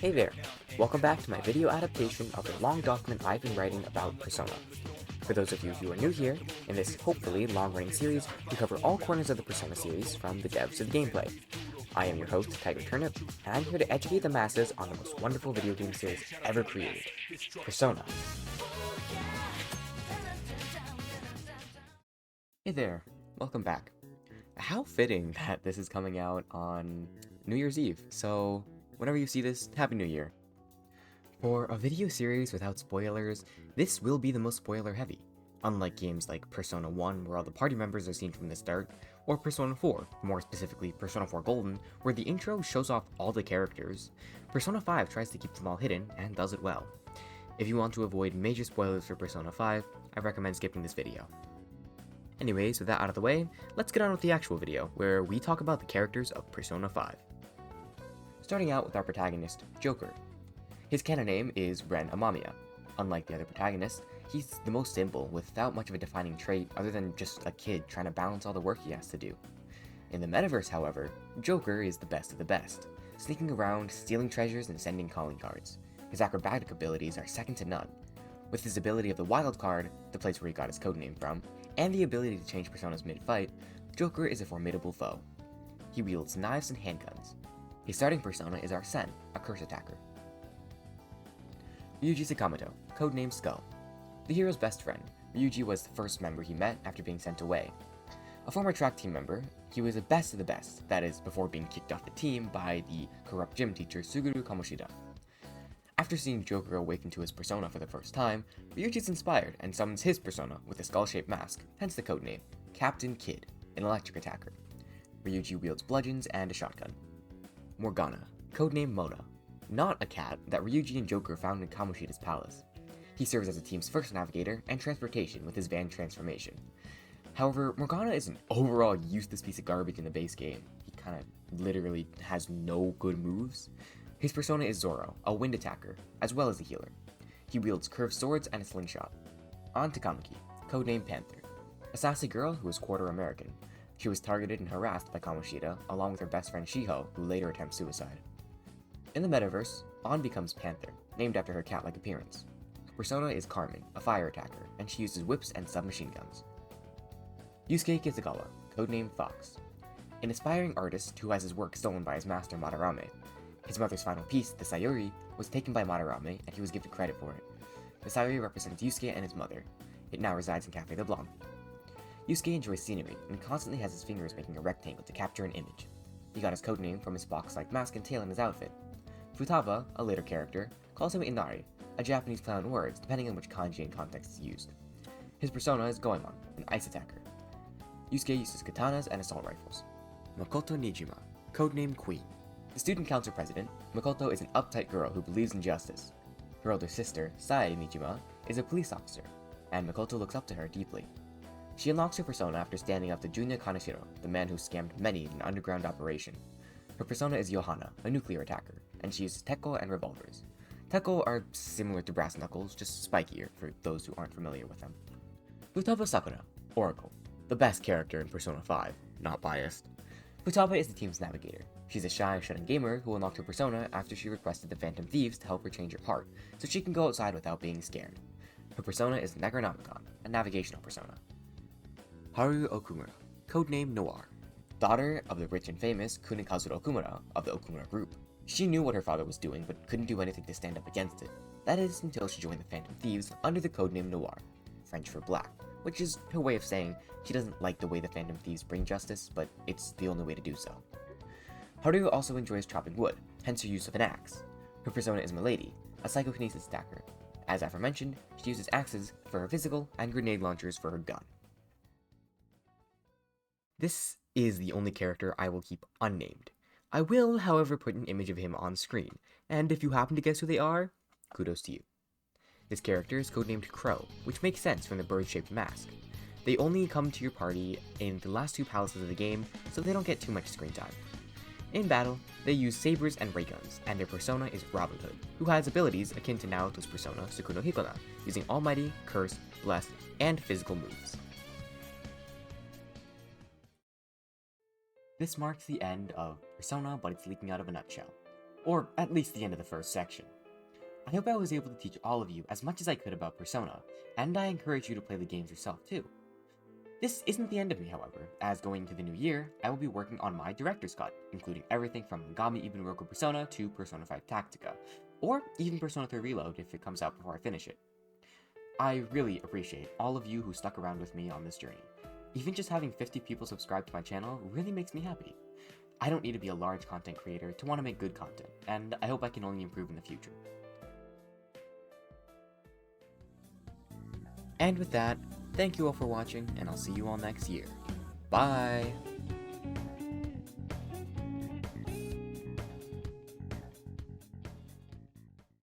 Hey there, welcome back to my video adaptation of a long document I've been writing about Persona. For those of you who are new here, in this hopefully long-running series, we cover all corners of the Persona series from the devs to the gameplay. I am your host, Tiger Turnip, and I'm here to educate the masses on the most wonderful video game series ever created, Persona. Hey there, welcome back. How fitting that this is coming out on New Year's Eve, so whenever you see this, Happy New Year. For a video series without spoilers, this will be the most spoiler heavy, unlike games like Persona 1 where all the party members are seen from the start, or Persona 4, more specifically Persona 4 Golden, where the intro shows off all the characters. Persona 5 tries to keep them all hidden, and does it well. If you want to avoid major spoilers for Persona 5, I recommend skipping this video. Anyways, with that out of the way, let's get on with the actual video, where we talk about the characters of Persona 5. Starting out with our protagonist, Joker. His canon name is Ren Amamiya. Unlike the other protagonists, he's the most simple, without much of a defining trait other than just a kid trying to balance all the work he has to do. In the metaverse, however, Joker is the best of the best, sneaking around, stealing treasures, and sending calling cards. His acrobatic abilities are second to none. With his ability of the Wild card, the place where he got his codename from, and the ability to change personas mid-fight, Joker is a formidable foe. He wields knives and handguns. His starting persona is Arsene, a curse attacker. Ryuji Sakamoto, codename Skull. The hero's best friend, Ryuji was the first member he met after being sent away. A former track team member, he was the best of the best, that is, before being kicked off the team by the corrupt gym teacher Suguru Kamoshida. After seeing Joker awaken to his persona for the first time, Ryuji's inspired and summons his persona with a skull-shaped mask, hence the codename, Captain Kid, an electric attacker. Ryuji wields bludgeons and a shotgun. Morgana, codename Mona, not a cat that Ryuji and Joker found in Kamoshida's palace. He serves as the team's first navigator and transportation with his van transformation. However, Morgana is an overall useless piece of garbage in the base game. He kinda literally has no good moves. His persona is Zoro, a wind attacker, as well as a healer. He wields curved swords and a slingshot. On to Kamuki, codename Panther, a sassy girl who is quarter American. She was targeted and harassed by Kamoshida, along with her best friend Shiho, who later attempts suicide. In the metaverse, An becomes Panther, named after her cat-like appearance. Her persona is Carmen, a fire attacker, and she uses whips and submachine guns. Yusuke Kizugawa, codename Fox, an aspiring artist who has his work stolen by his master Madarame. His mother's final piece, the Sayuri, was taken by Madarame, and he was given credit for it. The Sayuri represents Yusuke and his mother. It now resides in Café Leblanc. Yusuke enjoys scenery, and constantly has his fingers making a rectangle to capture an image. He got his codename from his box-like mask and tail in his outfit. Futaba, a later character, calls him Inari, a Japanese play on words depending on which kanji and context is used. His persona is Goemon, an ice attacker. Yusuke uses katanas and assault rifles. Makoto Nijima, codename Queen. The student council president, Makoto is an uptight girl who believes in justice. Her older sister, Sae Nijima, is a police officer, and Makoto looks up to her deeply. She unlocks her persona after standing up to Junya Kaneshiro, the man who scammed many in an underground operation. Her persona is Johanna, a nuclear attacker, and she uses tekko and revolvers. Tekko are similar to brass knuckles, just spikier for those who aren't familiar with them. Futaba Sakura, Oracle, the best character in Persona 5, not biased. Futaba is the team's navigator. She's a shy, shut-in gamer who unlocked her persona after she requested the Phantom Thieves to help her change her heart, so she can go outside without being scared. Her persona is Necronomicon, a navigational persona. Haru Okumura, codename Noir, daughter of the rich and famous Kunekazuro Okumura of the Okumura Group. She knew what her father was doing, but couldn't do anything to stand up against it. That is until she joined the Phantom Thieves under the codename Noir, French for black, which is her way of saying she doesn't like the way the Phantom Thieves bring justice, but it's the only way to do so. Haru also enjoys chopping wood, hence her use of an axe. Her persona is Milady, a psychokinesis attacker. As aforementioned, she uses axes for her physical and grenade launchers for her gun. This is the only character I will keep unnamed. I will, however, put an image of him on screen, and if you happen to guess who they are, kudos to you. This character is codenamed Crow, which makes sense from the bird-shaped mask. They only come to your party in the last two palaces of the game, so they don't get too much screen time. In battle, they use sabers and ray guns, and their persona is Robin Hood, who has abilities akin to Naoto's persona Sukuno Hikona, using Almighty, Curse, Bless, and physical moves. This marks the end of Persona, but it's leaking out of a nutshell. or at least the end of the first section. I hope I was able to teach all of you as much as I could about Persona, and I encourage you to play the games yourself too. This isn't the end of me, however, as going into the new year, I will be working on my director's cut, including everything from Megami Ibunoroku Persona to Persona 5 Tactica, or even Persona 3 Reload if it comes out before I finish it. I really appreciate all of you who stuck around with me on this journey. Even just having 50 people subscribe to my channel really makes me happy. I don't need to be a large content creator to want to make good content, and I hope I can only improve in the future. And with that, thank you all for watching, and I'll see you all next year. Bye!